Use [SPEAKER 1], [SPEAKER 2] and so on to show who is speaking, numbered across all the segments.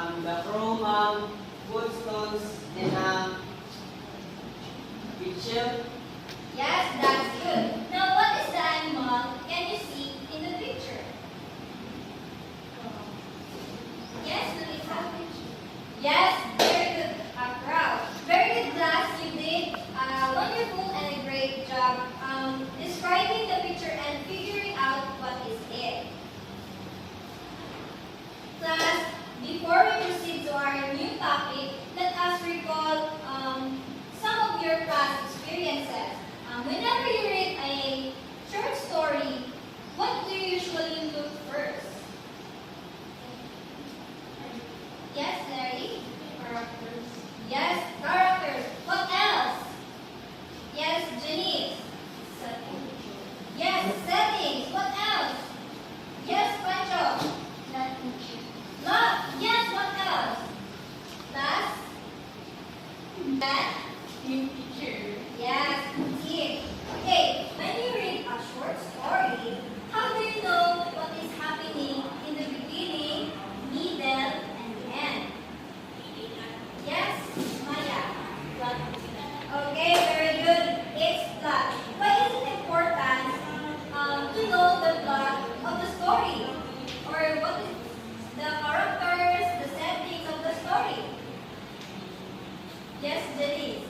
[SPEAKER 1] The crow put stones in a picture.
[SPEAKER 2] Yes, that's good. Now, what is the animal can you see in the picture? Yes, Luisa. Yes, very good. A crowd. Very good, class. You did a wonderful and a great job describing the picture and figuring out what is it. Class, before we proceed to our new topic, let us recall some of your class experiences. Whenever you read a short story, what do you usually look first? Yes, Larry? Characters. Yes, characters. What else? Yes, Janice. Settings. Yes, settings. What else? Yes, Pancho. Love. Yes, what else? Last? That?
[SPEAKER 3] Team teacher.
[SPEAKER 2] Yes, team. Okay, when you read a short story, how do you know what is happening in the beginning, middle, and the end? Yes, Maya. Plot. Okay, very good. It's plot. Why is it important to know the plot of the story? Or what is the characters, the settings of the story? Yes, Denise.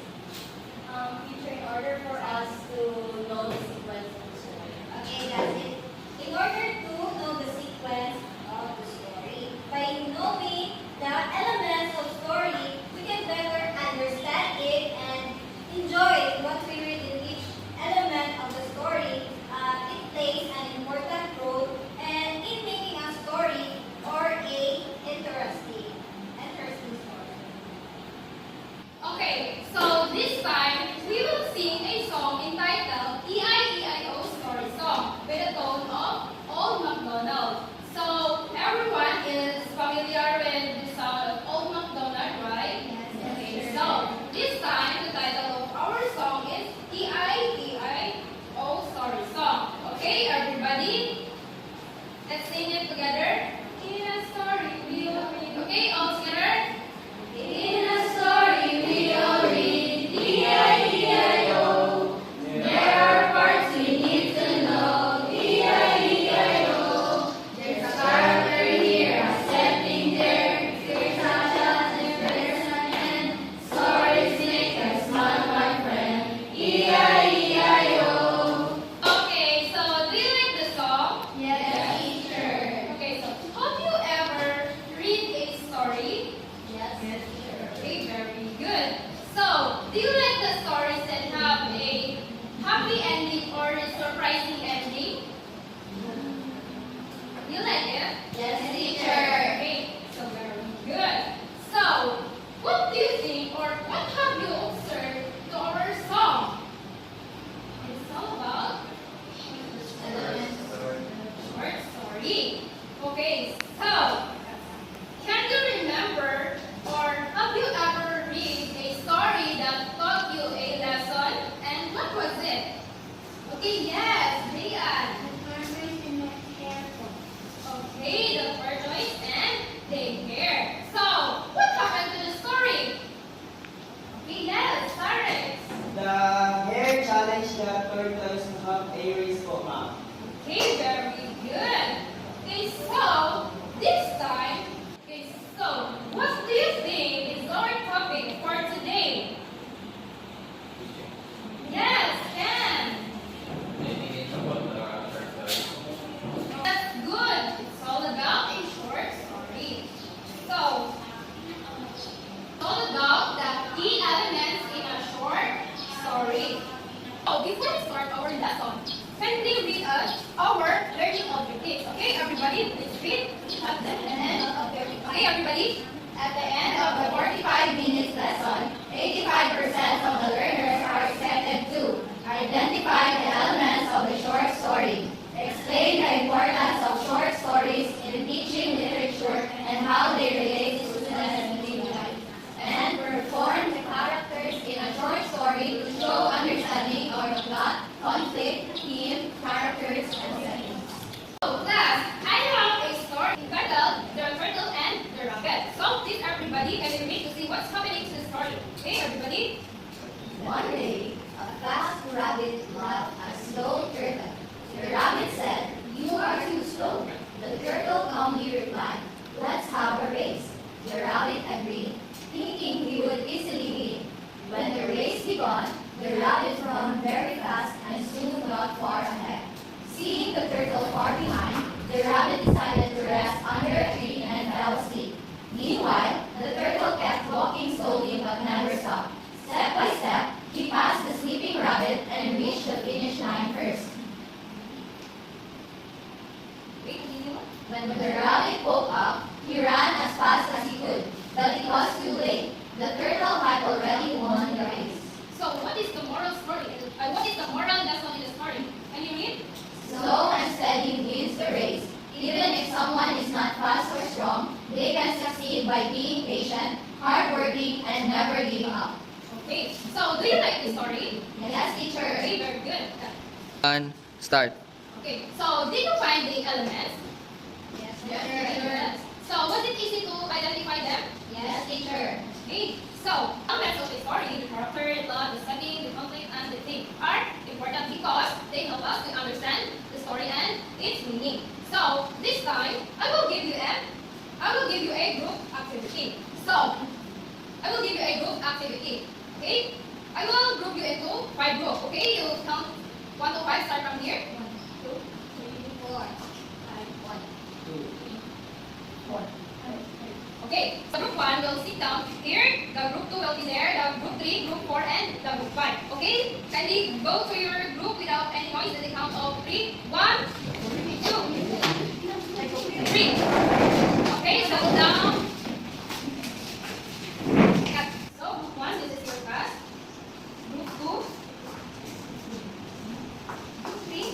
[SPEAKER 3] Teacher, in order for us to know the sequence of the story.
[SPEAKER 2] Okay, that's it. In order to know the sequence of the story, by knowing the elements of story, we can better understand it and enjoy what we read in each element of the story. It plays an important role in making a story or a interesting story.
[SPEAKER 4] Okay, so this time we will sing a song entitled E-I-E-I-O Story Song with the tone of Old MacDonald. So everyone is familiar with the sound of Old MacDonald, right?
[SPEAKER 2] Yes,
[SPEAKER 4] Okay, so this time the title of our song is E-I-E-I-O Story Song. Okay, everybody? Let's sing it together. In a story we will read. Okay, all together? In a story we all read E-I-E-I-O. There are parts we need to know. E-I-E-I-O. There's a character here, a setting there. There's a child and there's an end. Stories make us smile, my friend. E-I-E-I-O. Okay, so do you like the song?
[SPEAKER 2] Yes, teacher.
[SPEAKER 4] Okay, so have you ever read a story?
[SPEAKER 2] Yes, teacher.
[SPEAKER 4] Okay, very good. So, do you like the stories that have a happy ending or a surprising ending? You like it?
[SPEAKER 2] Yes, teacher.
[SPEAKER 4] Okay, so very good. So, what do you think or what have you observed to our song? It's all about short story. Okay, so can you remember or have you ever read a story that taught you a lesson? And what was it? Okay, yes, Rian. Okay, the tortoise and the hare. So, what happened to the story? Okay, yes, Tarek.
[SPEAKER 1] The hare challenged the tortoise to have a race for map.
[SPEAKER 4] Okay, very good. Okay, so this time, okay, so what do you think is our topic for today? Yes, Ken. That's good. It's all about a short story. So, it's all about the key elements in a short story. Oh, before we start our lesson, can we read us our learning objectives? Okay, everybody, please read at the end of the okay, everybody.
[SPEAKER 2] At the end of the 45 minutes lesson, 85% of the learners are expected to identify the elements of the short story, explain the importance of short stories in teaching literature and how they relate to students' daily life, and perform the characters in a short story to show understanding of the plot, conflict, theme, characters, and settings.
[SPEAKER 4] So, class, I have a story entitled The Turtle and the Rabbit. So, everybody, can you read to see what's happening to the story? Okay, everybody?
[SPEAKER 2] One day, a fast rabbit met a slow turtle. The rabbit said, "You are too slow." The turtle calmly replied, "Let's have a race." The rabbit agreed, thinking he would easily win. When the race began, the rabbit ran very fast and soon got far ahead. Seeing the turtle far behind, the rabbit decided to rest under a tree and fell asleep. Meanwhile, the turtle kept walking slowly but never stopped. Step by step, he passed the sleeping rabbit and reached the finish line first.
[SPEAKER 4] Wait, continue.
[SPEAKER 2] When the rabbit woke up, he ran as fast as he could, but it was too late. The turtle had already won the race.
[SPEAKER 4] So, what is the moral story? What is the moral lesson in the story? Can you read?
[SPEAKER 2] Slow and steady wins the race. Even if someone is not fast or strong, they can succeed by being patient, hardworking, and never giving up.
[SPEAKER 4] Okay, so do you like this story?
[SPEAKER 2] Yes, teacher.
[SPEAKER 4] Okay, very good.
[SPEAKER 5] And start.
[SPEAKER 4] Okay, so did you find the elements?
[SPEAKER 2] Yes,
[SPEAKER 4] Yes. So was it easy to identify them?
[SPEAKER 2] Yes, teacher.
[SPEAKER 4] Okay, so elements of the story, the character, the plot, the setting, the conflict, and the theme are important because they help us to understand the story and its meaning. So this time, I will give you a group activity. So I will give you a group activity. Okay? I will group you into 5 groups. Okay? You will count 1 to 5. Start from here. 1, 2, 3, 4, 5. 1, 2, 3, 4. Okay. So group 1 will sit down here. The group 2 will be there. The group 3, group 4, and the group 5. Okay? Kindly go to your group without any noise at the count of 3. 1, 2, 3. Okay, settle down. So, group 1, this is your class. Group 2. Group 3.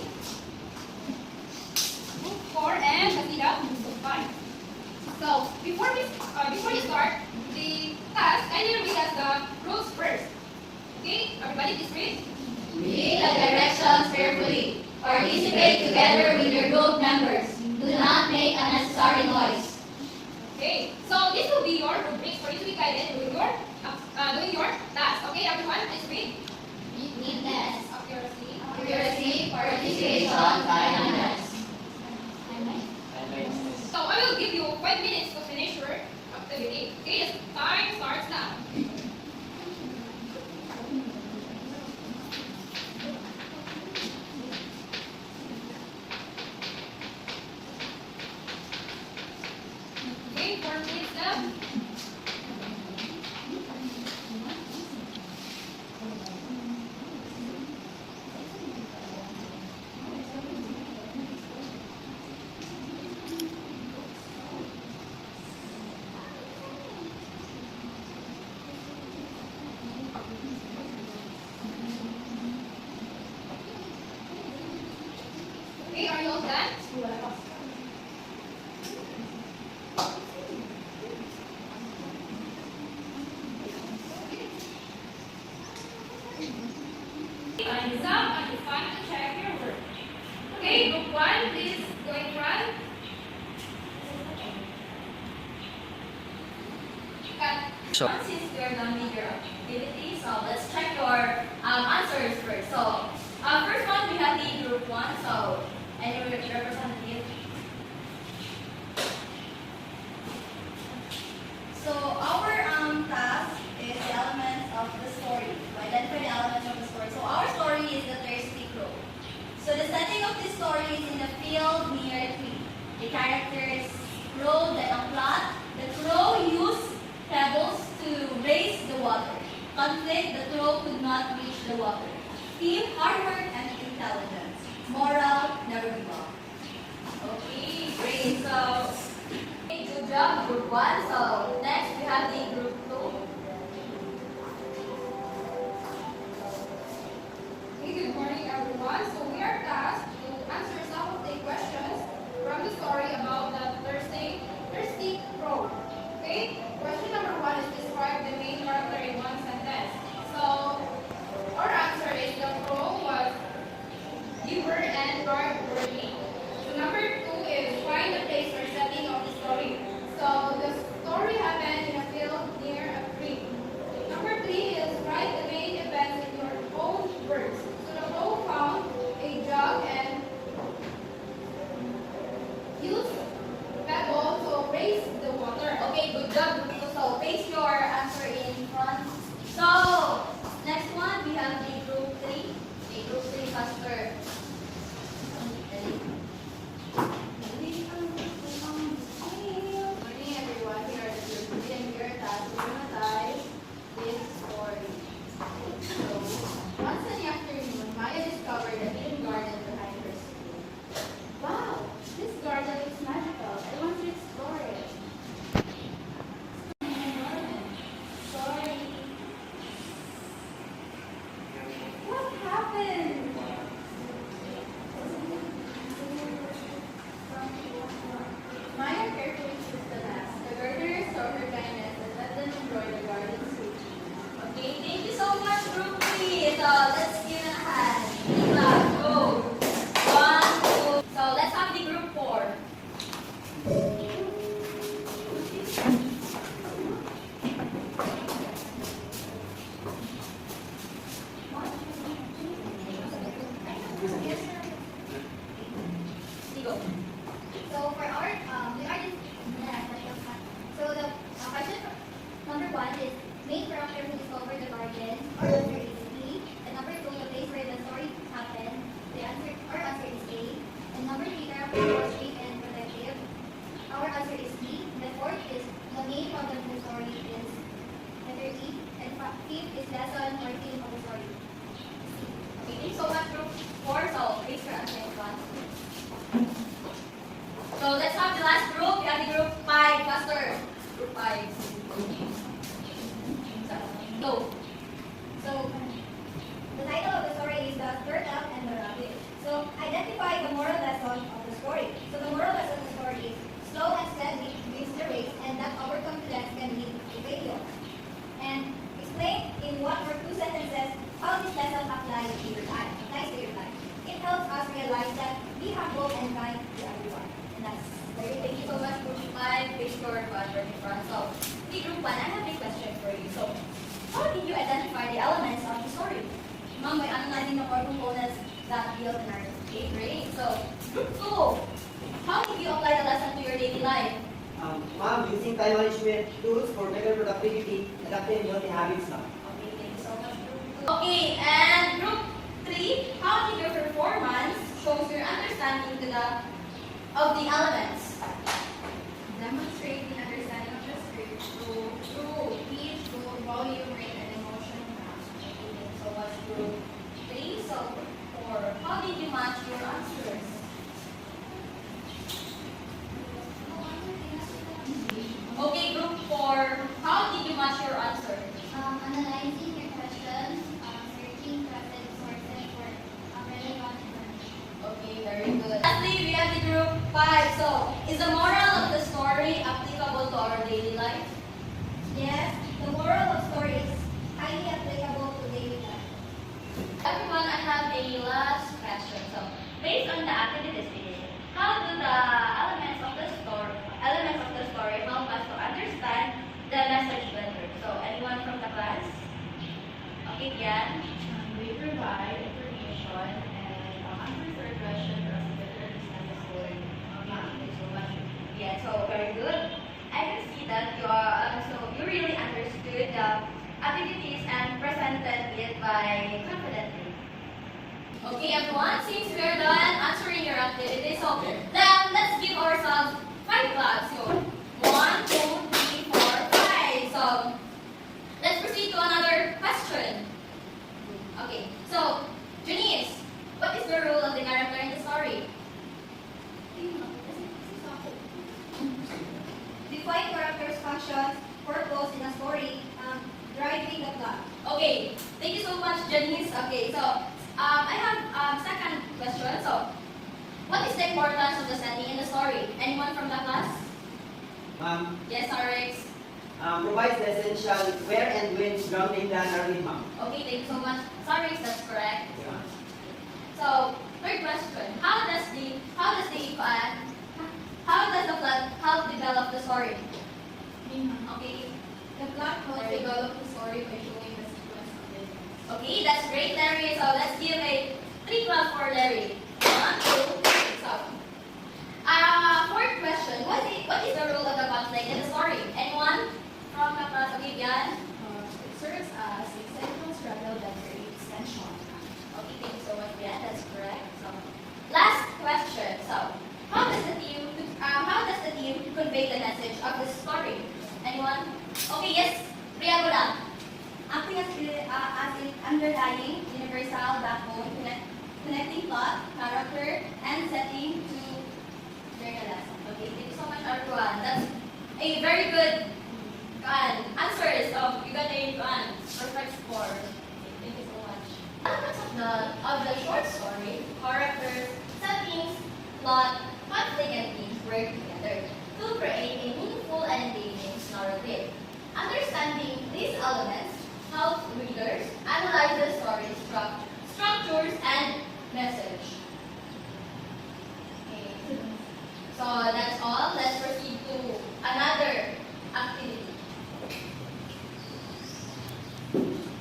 [SPEAKER 4] Group 4, and Kasida, group 5. So, before you start the task, I need to read us the rules first. Okay, everybody please read.
[SPEAKER 2] Read the directions carefully. Participate together with your group members. Do not make unnecessary noise.
[SPEAKER 4] Okay, so this will be your rubrics for you to be guided doing your task. Okay, everyone, please read.
[SPEAKER 2] Neatness,
[SPEAKER 4] Accuracy.
[SPEAKER 2] accuracy, participation, kindness.
[SPEAKER 4] So I will give you 5 minutes to finish your activity. Okay, the time starts now. Okay, 4 minutes left. Okay, are you all done? Time is up and it's time to check your work. Okay, group 1, please go in front. Cut.
[SPEAKER 5] So-
[SPEAKER 2] Since we are done with your activity, so let's check your answers first. So, first one we have the group 1. So, any representative? So, our task is the elements of the story. To identify the elements of the story. So, our story is the thirsty crow. So, the setting of this story is in a field near a tree. The characters crow, then a plot. The crow used pebbles to raise the water. Conflict, the crow could not reach the water. Team, hard work, and intelligence. Moral, never give up. Okay, great. So, good job, group 1. So, next we have the group 2.
[SPEAKER 4] Okay, good morning everyone. So we are tasked to answer some of the questions from the story about the thirsty crow. Okay? Question number 1 is describe the main character in 1 sentence. So our answer is the crow was
[SPEAKER 2] one is main character who discovered the garden. Our answer is B. And number two, the place where the story happened. Our answer is A. And number three, character who was brave and protective. Our answer is B. The fourth is the main problem of the story is letter E. And fifth is lesson or theme of the story.
[SPEAKER 3] Okay, thank you so much, group 4. So, please your answer in front. So, let's have the last group. We have the group 5. Faster. Group 5. Go.
[SPEAKER 2] So, the title of the story is The Turtle and the Rabbit. So, identify the moral lesson of the story. So, the moral lesson of the story is slow and steady wins the race, and that overconfidence can lead to failure. And explain in one or two sentences how this lesson applies to your life. It helps us realize that be humble and kind to everyone. And that's
[SPEAKER 3] Okay, thank you so much, group 5. Please your answer in front. So, the group 1, I have a question for you. So, how did you identify the elements of the story?
[SPEAKER 2] Ma'am, by analyzing the core components that build in our
[SPEAKER 3] Okay, great. So, group 2, how did you apply the lesson to your daily life?
[SPEAKER 1] Ma'am, using time management tools for better productivity, adapting healthy habits now.
[SPEAKER 3] Okay, thank you so much, group 2. Okay, and group 3, how did your performance shows your understanding of the elements?
[SPEAKER 4] Demonstrate the understanding of the script through each group volume, rate, and emotion maps.
[SPEAKER 3] Okay, thank you so much, group 3. So, group 4, how did you match your answers? Okay, group 4, how did you match your answers?
[SPEAKER 2] analyzing your questions, searching trusted sources for relevant information.
[SPEAKER 3] Okay, very good. Lastly, we have the group 5. So, is the moral of the story applicable to our daily life?
[SPEAKER 2] Yes, the moral of story is highly applicable to daily life.
[SPEAKER 3] Everyone, I have a last question. So, based on the activities we did, how do the elements of the story help us to understand the message better? So, anyone from the class? Okay, Diane.
[SPEAKER 4] They provide information and answer certain questions for us to better understand the story.
[SPEAKER 3] Thank you so much. Yeah, so very good. I can see that you are you really understood the activities and presented it by confidently. Okay, everyone, since we are done answering your activities, so then let's give ourselves 5 claps. So 1, 2, 3, 4, 5. So let's proceed to another question. Okay, so Janice, what is the role of the character in the story?
[SPEAKER 2] Define characters' functions, purpose in a story, driving the plot.
[SPEAKER 3] Okay, thank you so much, Janice. Okay, so I have second question. So, what is the importance of the setting in the story? Anyone from the class?
[SPEAKER 1] Ma'am,
[SPEAKER 3] Yes, Rx.
[SPEAKER 1] provides the essential where and when grounding the narrative, ma'am.
[SPEAKER 3] Okay, thank you so much. Rx, that's correct.
[SPEAKER 1] Yeah.
[SPEAKER 3] So, third question: how does the plot help develop the story? Okay.
[SPEAKER 4] The plot helps develop the story by showing the sequence of events.
[SPEAKER 3] Okay, that's great, Larry. So let's give a 3 clap for Larry. 1, 2, 3. So, fourth question. What is the role of the conflict in the story? Anyone from the class of Vivian?
[SPEAKER 4] It serves as a central struggle that creates tension.
[SPEAKER 3] Okay, thank you so much, Vivian. That's correct. So, last question. So, how does the team convey the message of the story? Anyone? Okay, yes. Priya, go lang.
[SPEAKER 2] Acting as an underlying universal backbone, connecting plot, character, and setting to learn a lesson.
[SPEAKER 3] Okay, thank you so much, everyone. That's a very good answers. You got a perfect score. Okay, thank you so much. Elements of the short story, characters, settings, plot, conflict, and themes work together to create a meaningful and engaging narrative. Understanding these elements helps readers analyze the story's structures and message. Okay. So that's all. Let's proceed to another activity.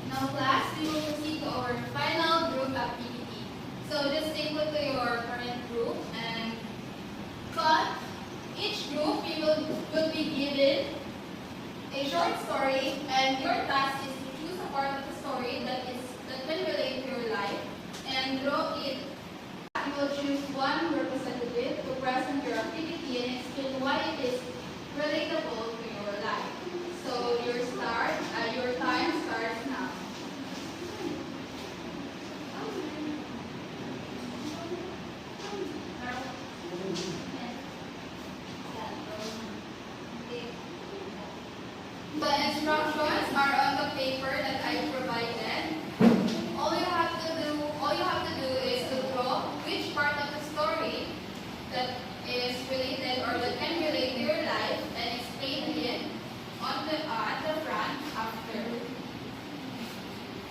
[SPEAKER 4] Now, class, we will proceed to our final group activity. So just stay put to your current group, and but each group will be given a a short story, and your task is to choose a part of the story that can relate to your life and draw it. You will choose one representative to present your activity and explain why it is relatable to your life. So your time starts now. The instructions are on the paper that I provided. All you have to do is to draw which part of the story that is related or that can relate to your life and explain it at the front after.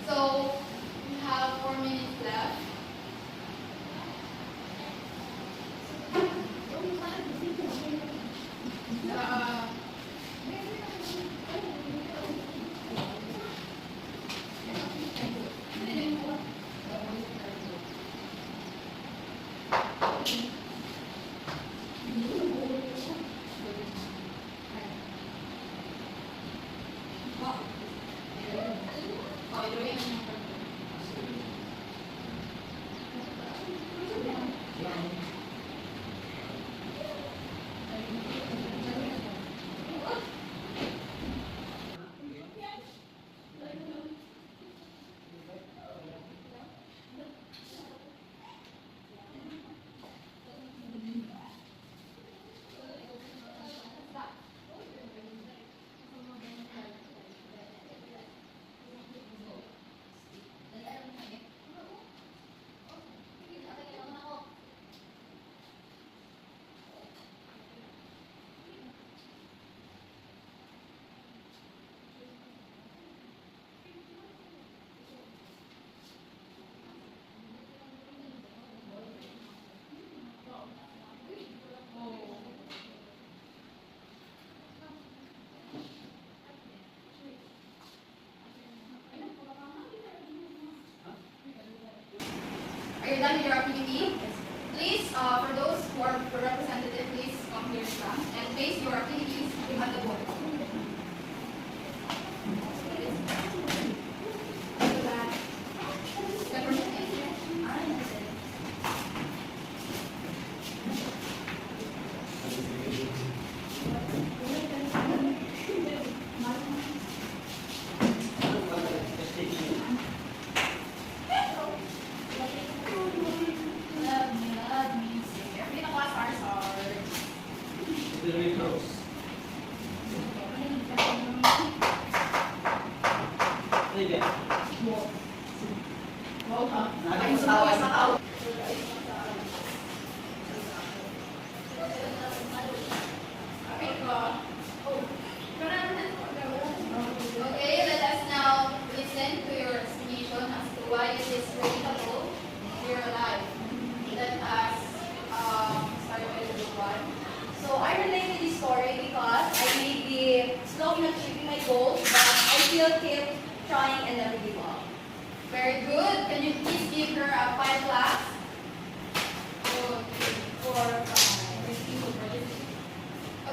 [SPEAKER 4] So we have 4 minutes left. Uh, Are you done with your activity? Please, for those who are representative, please come here and face your activities at the board. Okay, let us now listen to your explanation as to why it is relatable to your life. Let us start with this one.
[SPEAKER 3] So I relate to this story because I may be slow in achieving my goals, but I still keep trying and never give up.
[SPEAKER 4] Very good. Can you please give her a 5 claps? 2, 3, 4, 5.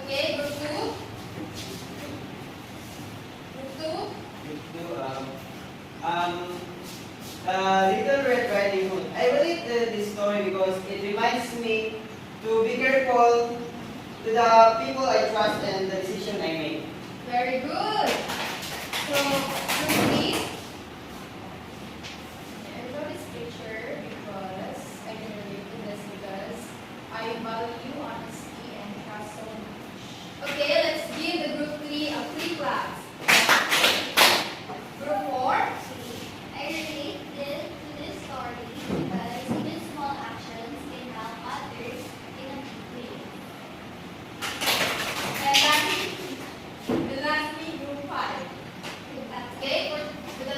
[SPEAKER 4] Okay, group 2. Group 2.
[SPEAKER 1] Little Red Riding Hood. I relate to this story because it reminds me to be careful to the people I trust and the decision I make.
[SPEAKER 4] Very good. So, group 3.
[SPEAKER 3] I wrote this picture because I can relate to this because I value honesty and trust so much.
[SPEAKER 4] Okay, let's give the group 3 a 3 claps. Group 4.
[SPEAKER 2] I relate to this story because even small actions can help others in a big way.
[SPEAKER 4] And lastly, group 5. Okay, for the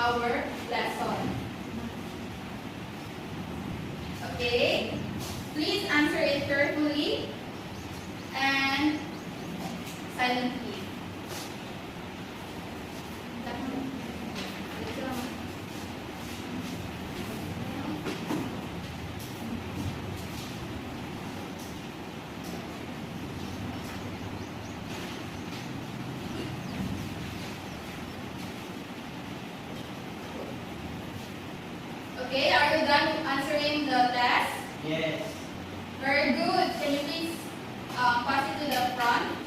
[SPEAKER 4] our lesson. Okay? Please answer it carefully and silently. Okay, are you done answering the test?
[SPEAKER 1] Yes.
[SPEAKER 4] Very good. Can you please pass it to the front?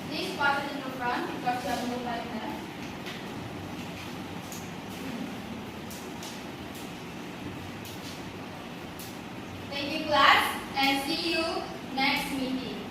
[SPEAKER 4] Please pass it to the front because you have no time left. Thank you, class, and see you next meeting.